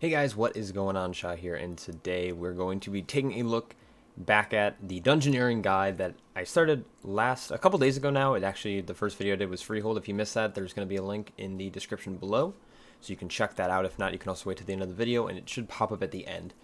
Hey guys, what is going on? Shy here, and today we're going to be taking a look back at the dungeoneering guide that I started a couple days ago now. The first video I did was Freehold. If you missed that, there's going to be a link in the description below, so you can check that out. If not, you can also wait to the end of the video, and it should pop up at the end.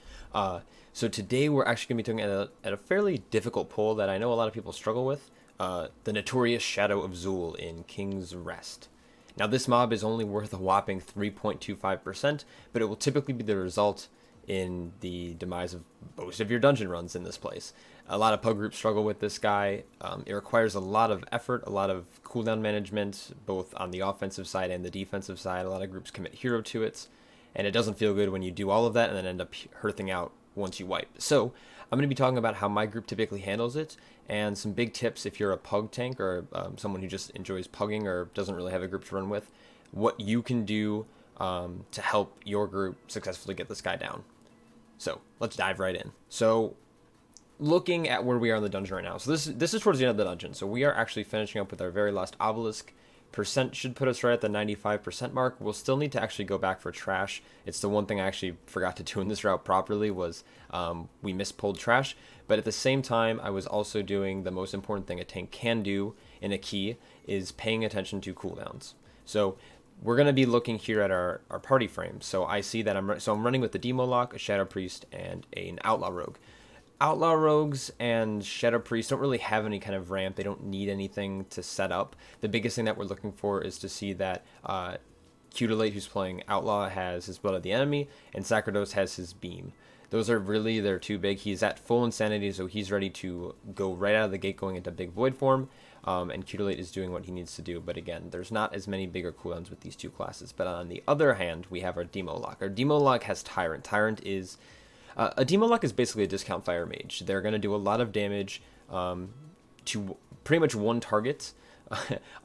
So today we're actually going to be doing at a fairly difficult pull that I know a lot of people struggle with, the notorious Shadow of Zul in King's Rest. Now this mob is only worth a whopping 3.25%, but it will typically be the result in the demise of most of your dungeon runs in this place. A lot of pug groups struggle with this guy. It requires a lot of effort, a lot of cooldown management, both on the offensive side and the defensive side. A lot of groups commit hero to it, and it doesn't feel good when you do all of that and then end up hearthing out once you wipe. So I'm going to be talking about how my group typically handles it and some big tips if you're a pug tank or someone who just enjoys pugging or doesn't really have a group to run with, what you can do to help your group successfully get this guy down. So let's dive right in. So looking at where we are in the dungeon right now. So this is towards the end of the dungeon. So we are actually finishing up with our very last obelisk. Percent should put us right at the 95% mark. We'll still need to actually go back for trash. It's the one thing I actually forgot to do in this route properly was we mispulled trash. But at the same time, I was also doing the most important thing a tank can do in a key is paying attention to cooldowns. So we're going to be looking here at our party frames. So I see that I'm running with the Demo Lock, a Shadow Priest, and an Outlaw Rogue. Outlaw Rogues and Shadow Priests don't really have any kind of ramp. They don't need anything to set up. The biggest thing that we're looking for is to see that Cooldowns, who's playing Outlaw, has his Blood of the Enemy, and Sacerdos has his Beam. Those are really their two big. He's at full insanity, so he's ready to go right out of the gate going into big void form, and Cooldowns is doing what he needs to do. But again, there's not as many bigger cooldowns with these two classes. But on the other hand, we have our Demo Lock. Our Demo Lock has Tyrant. Tyrant is... a Demo Lock is basically a discount fire mage. They're going to do a lot of damage to pretty much one target.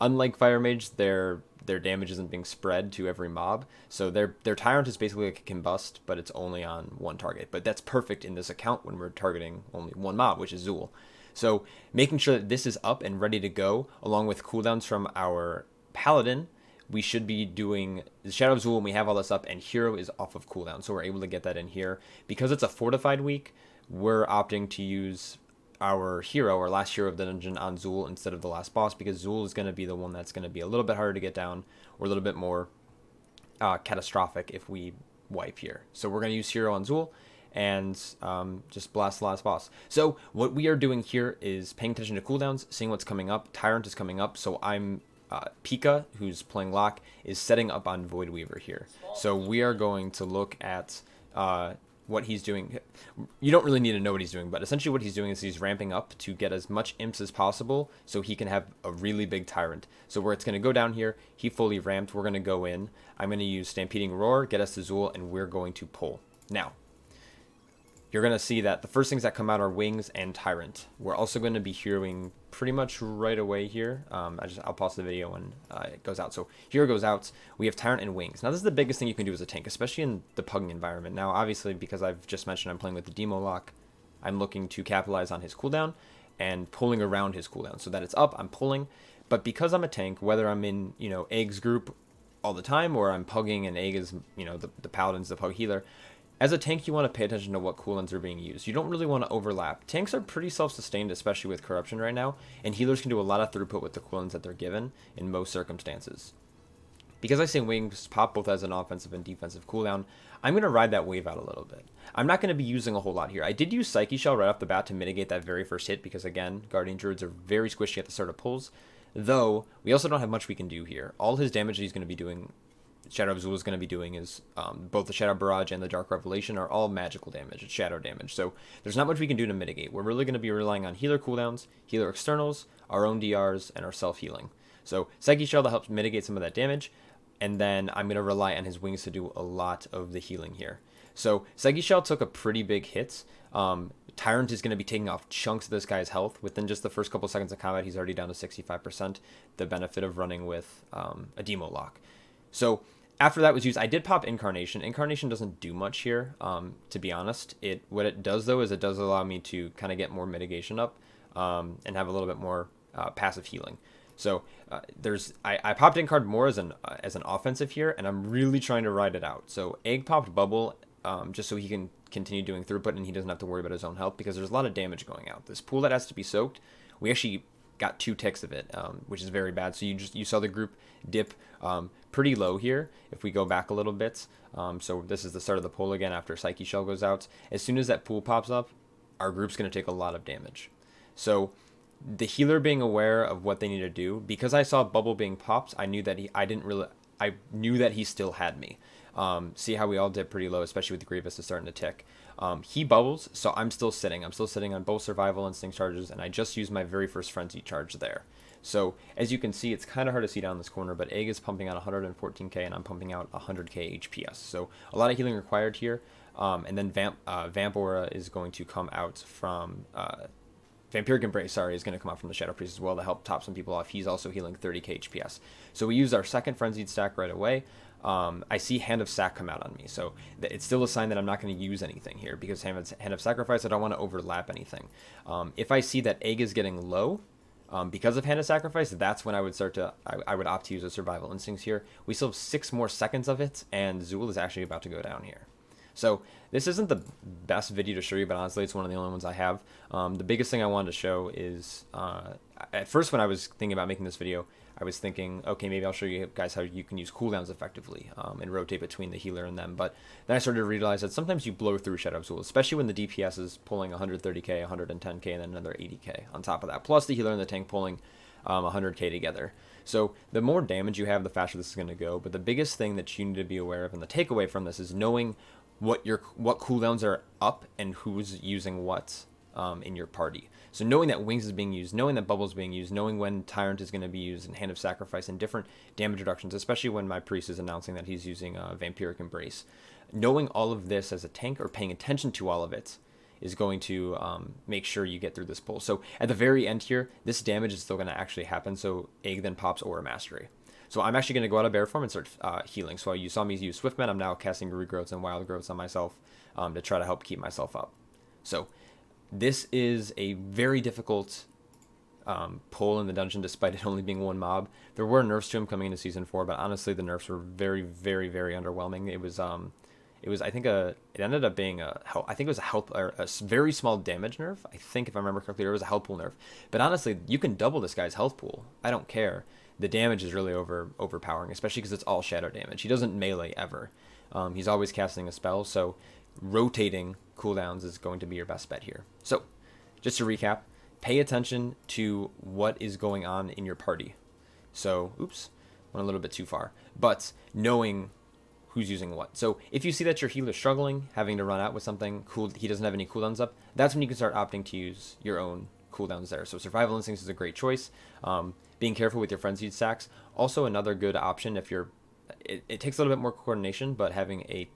Unlike fire mage, their damage isn't being spread to every mob. So their Tyrant is basically like a combust, but it's only on one target. But that's perfect in this account when we're targeting only one mob, which is Zul. So making sure that this is up and ready to go, along with cooldowns from our Paladin, we should be doing the Shadow of Zul when we have all this up, and Hero is off of cooldown, so we're able to get that in here. Because it's a fortified week, we're opting to use our hero, our last hero of the dungeon, on Zul instead of the last boss, because Zul is going to be the one that's going to be a little bit harder to get down, or a little bit more catastrophic if we wipe here. So we're going to use Hero on Zul, and just blast the last boss. So what we are doing here is paying attention to cooldowns, seeing what's coming up. Tyrant is coming up, so I'm... Pika, who's playing Locke, is setting up on Void Weaver here. So we are going to look at what he's doing. You don't really need to know what he's doing, but essentially what he's doing is he's ramping up to get as much imps as possible so he can have a really big Tyrant. So where it's going to go down here, he fully ramped, we're going to go in. I'm going to use Stampeding Roar, get us to Zul, and we're going to pull. Now, you're going to see that the first things that come out are Wings and Tyrant. We're also going to be heroing pretty much right away here. I'll pause the video when it goes out. So Hero goes out. We have Tyrant and Wings. Now this is the biggest thing you can do as a tank, especially in the pugging environment. Now obviously, because I've just mentioned I'm playing with the Demo Lock, I'm looking to capitalize on his cooldown and pulling around his cooldown. So that it's up, I'm pulling. But because I'm a tank, whether I'm in, Egg's group all the time or I'm pugging and Egg is, the Paladin's the pug healer, as a tank, you want to pay attention to what cooldowns are being used. You don't really want to overlap. Tanks are pretty self-sustained, especially with corruption right now, and healers can do a lot of throughput with the cooldowns that they're given in most circumstances. Because I say Wings pop both as an offensive and defensive cooldown, I'm going to ride that wave out a little bit. I'm not going to be using a whole lot here. I did use Psyche Shell right off the bat to mitigate that very first hit, because again, Guardian Druids are very squishy at the start of pulls, though we also don't have much we can do here. All his damage that he's going to be doing, Shadow of Zul is going to be doing, is both the Shadow Barrage and the Dark Revelation are all magical damage. It's shadow damage. So there's not much we can do to mitigate. We're really going to be relying on healer cooldowns, healer externals, our own DRs, and our self-healing. So Psyche Shell that helps mitigate some of that damage, and then I'm going to rely on his Wings to do a lot of the healing here. So Psyche Shell took a pretty big hit. Tyrant is going to be taking off chunks of this guy's health. Within just the first couple seconds of combat, he's already down to 65%, the benefit of running with a Demo Lock. So after that was used, I did pop Incarnation. Incarnation doesn't do much here, to be honest. What it does, though, is it does allow me to kind of get more mitigation up and have a little bit more passive healing. So I popped in card more as an offensive here, and I'm really trying to ride it out. So Egg popped Bubble just so he can continue doing throughput and he doesn't have to worry about his own health, because there's a lot of damage going out. This pool that has to be soaked, we actually got 2 ticks of it, which is very bad. So you saw the group dip pretty low here if we go back a little bit. So this is the start of the pool again after Psyche Shell goes out. As soon as that pool pops up, our group's going to take a lot of damage. So the healer being aware of what they need to do, because I saw Bubble being popped, I knew that I knew that he still had me. See how we all did pretty low, especially with the Grievous is starting to tick. He bubbles, so I'm still sitting. I'm still sitting on both Survival Instinct charges, and I just used my very first Frenzy charge there. So as you can see, it's kind of hard to see down this corner, but Egg is pumping out 114k, and I'm pumping out 100k HPS. So a lot of healing required here. And then Vamp Aura is going to come out from... Vampiric Embrace, sorry, is going to come out from the Shadow Priest as well to help top some people off. He's also healing 30k HPS. So we use our second Frenzied stack right away. I see Hand of Sac come out on me, so it's still a sign that I'm not going to use anything here, because Hand of Sacrifice, I don't want to overlap anything. If I see that Egg is getting low because of Hand of Sacrifice, that's when I would start to, I would opt to use a Survival Instincts here. We still have 6 more seconds of it, and Zul is actually about to go down here. So this isn't the best video to show you, but honestly, it's one of the only ones I have. The biggest thing I wanted to show is, at first when I was thinking about making this video, I was thinking, okay, maybe I'll show you guys how you can use cooldowns effectively and rotate between the healer and them. But then I started to realize that sometimes you blow through Shadow of Zul, especially when the DPS is pulling 130k, 110k, and then another 80k on top of that. Plus the healer and the tank pulling 100k together. So the more damage you have, the faster this is going to go. But the biggest thing that you need to be aware of, and the takeaway from this, is knowing what cooldowns are up and who's using what in your party. So knowing that Wings is being used, knowing that Bubble is being used, knowing when Tyrant is going to be used, and Hand of Sacrifice, and different damage reductions, especially when my Priest is announcing that he's using Vampiric Embrace. Knowing all of this as a tank, or paying attention to all of it, is going to make sure you get through this pull. So at the very end here, this damage is still going to actually happen, so Egg then pops Aura Mastery. So I'm actually going to go out of bear form and start healing. So you saw me use Swiftman. I'm now casting Regrowths and Wild Growths on myself to try to help keep myself up. So this is a very difficult pull in the dungeon, despite it only being one mob. There were nerfs to him coming into Season 4, but honestly, the nerfs were very, very, very underwhelming. It was I think it ended up being I think it was a health, or a very small damage nerf. I think, if I remember correctly, it was a health pool nerf. But honestly, you can double this guy's health pool. I don't care. The damage is really overpowering, especially because it's all shadow damage. He doesn't melee ever. He's always casting a spell, so rotating cooldowns is going to be your best bet here. So, just to recap, pay attention to what is going on in your party. So, oops, went a little bit too far. But knowing who's using what. So if you see that your healer's struggling, having to run out with something, he doesn't have any cooldowns up, that's when you can start opting to use your own cooldowns there. So Survival Instincts is a great choice. Being careful with your Frenzied stacks. Also another good option if you're... It takes a little bit more coordination, but having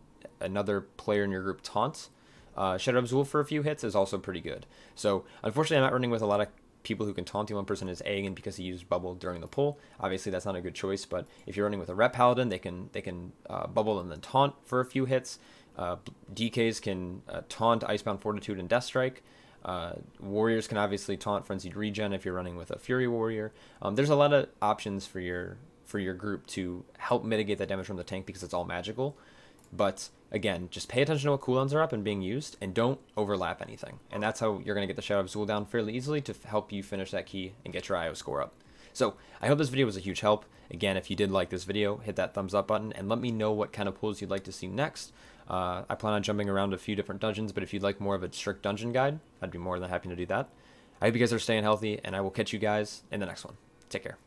another player in your group taunt Shadow of Zul for a few hits is also pretty good. So unfortunately, I'm not running with a lot of people who can taunt. The one person is Egg, and because he used Bubble during the pull, obviously that's not a good choice. But if you're running with a Rep Paladin, they can Bubble and then taunt for a few hits. DKs can taunt Icebound Fortitude and Death Strike. Warriors can obviously taunt Frenzied Regen if you're running with a Fury Warrior. There's a lot of options for your group to help mitigate that damage from the tank because it's all magical. But again, just pay attention to what cooldowns are up and being used, and don't overlap anything. And that's how you're going to get the Shadow of Zul down fairly easily to help you finish that key and get your IO score up. So I hope this video was a huge help. Again, if you did like this video, hit that thumbs up button and let me know what kind of pulls you'd like to see next. I plan on jumping around a few different dungeons, but if you'd like more of a strict dungeon guide, I'd be more than happy to do that. I hope you guys are staying healthy, and I will catch you guys in the next one. Take care.